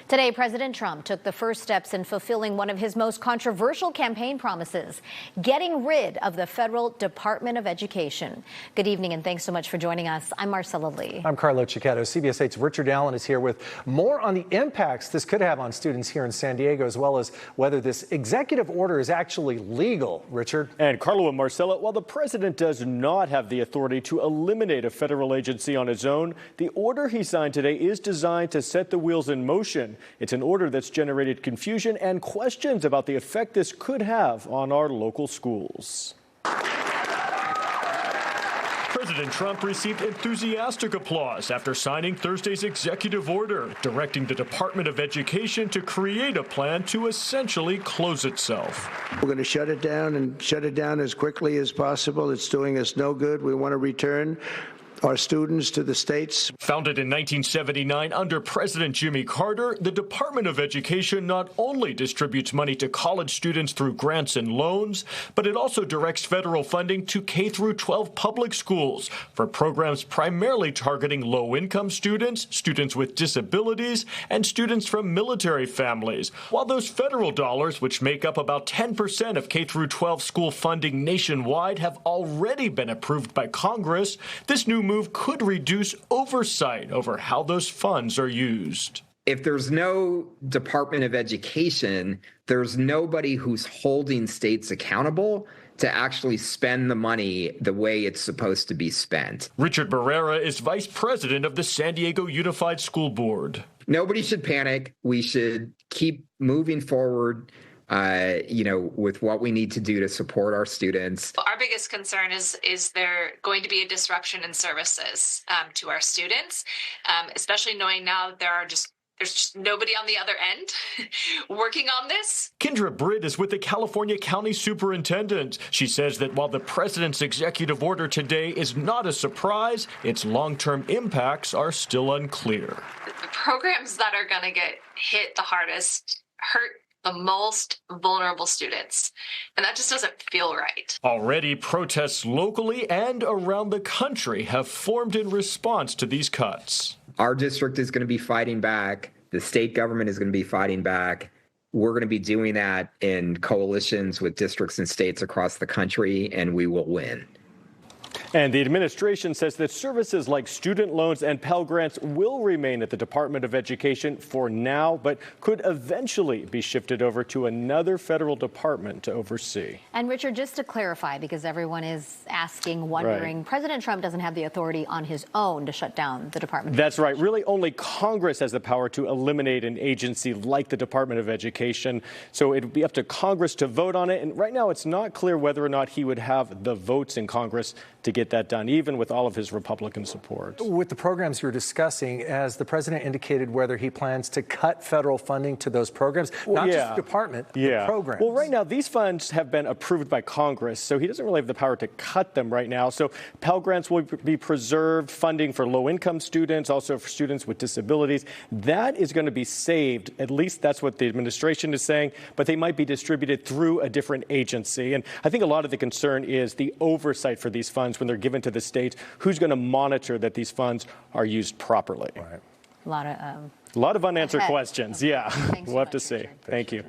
Today, President Trump took the first steps in fulfilling one of his most controversial campaign promises, getting rid of the federal Department of Education. Good evening, and thanks so much for joining us. I'm Marcella Lee. I'm Carlo Cicchetto. CBS 8's Richard Allen is here with more on the impacts this could have on students here in San Diego, as well as whether this executive order is actually legal. Richard? And Carlo and Marcella, while the president does not have the authority to eliminate a federal agency on his own, the order he signed today is designed to set the wheels in motion. It's an order that's generated confusion and questions about the effect this could have on our local schools. President Trump received enthusiastic applause after signing Thursday's executive order, directing the Department of Education to create a plan to essentially close itself. We're going to shut it down and shut it down as quickly as possible. It's doing us no good. We want to return our students to the states. Founded in 1979 under President Jimmy Carter, the Department of Education not only distributes money to college students through grants and loans, but it also directs federal funding to K-12 public schools for programs primarily targeting low-income students, students with disabilities, and students from military families. While those federal dollars, which make up about 10% of K-12 school funding nationwide, have already been approved by Congress, this new move could reduce oversight over how those funds are used. If there's no Department of Education, there's nobody who's holding states accountable to actually spend the money the way it's supposed to be spent. Richard Barrera is vice president of the San Diego Unified School Board. Nobody should panic. We should keep moving forward with what we need to do to support our students. Our biggest concern is there going to be a disruption in services to our students, especially knowing now there's just nobody on the other end working on this. Kendra Britt is with the California County Superintendent. She says that while the president's executive order today is not a surprise, its long-term impacts are still unclear. The programs that are going to get hit the hardest hurt the most vulnerable students. And that just doesn't feel right. Already, protests locally and around the country have formed in response to these cuts. Our district is going to be fighting back. The state government is going to be fighting back. We're going to be doing that in coalitions with districts and states across the country, and we will win. And the administration says that services like student loans and Pell Grants will remain at the Department of Education for now, but could eventually be shifted over to another federal department to oversee. And Richard, just to clarify, because everyone is asking, wondering, right. President Trump doesn't have the authority on his own to shut down the Department of That's Education. right. Really, only Congress has the power to eliminate an agency like the Department of Education. So it would be up to Congress to vote on it. And right now, it's not clear whether or not he would have the votes in Congress to get that done, even with all of his Republican support. With the programs you're discussing, has the president indicated whether he plans to cut federal funding to those programs? Not just the department, the programs. Well, right now, these funds have been approved by Congress, so he doesn't really have the power to cut them right now. So Pell Grants will be preserved, funding for low-income students, also for students with disabilities. That is going to be saved. At least that's what the administration is saying, but they might be distributed through a different agency. And I think a lot of the concern is the oversight for these funds when they're given to the states. Who's going to monitor that these funds are used properly? Right. A lot of unanswered questions. Yeah, we'll have to see. Richard. Thank you.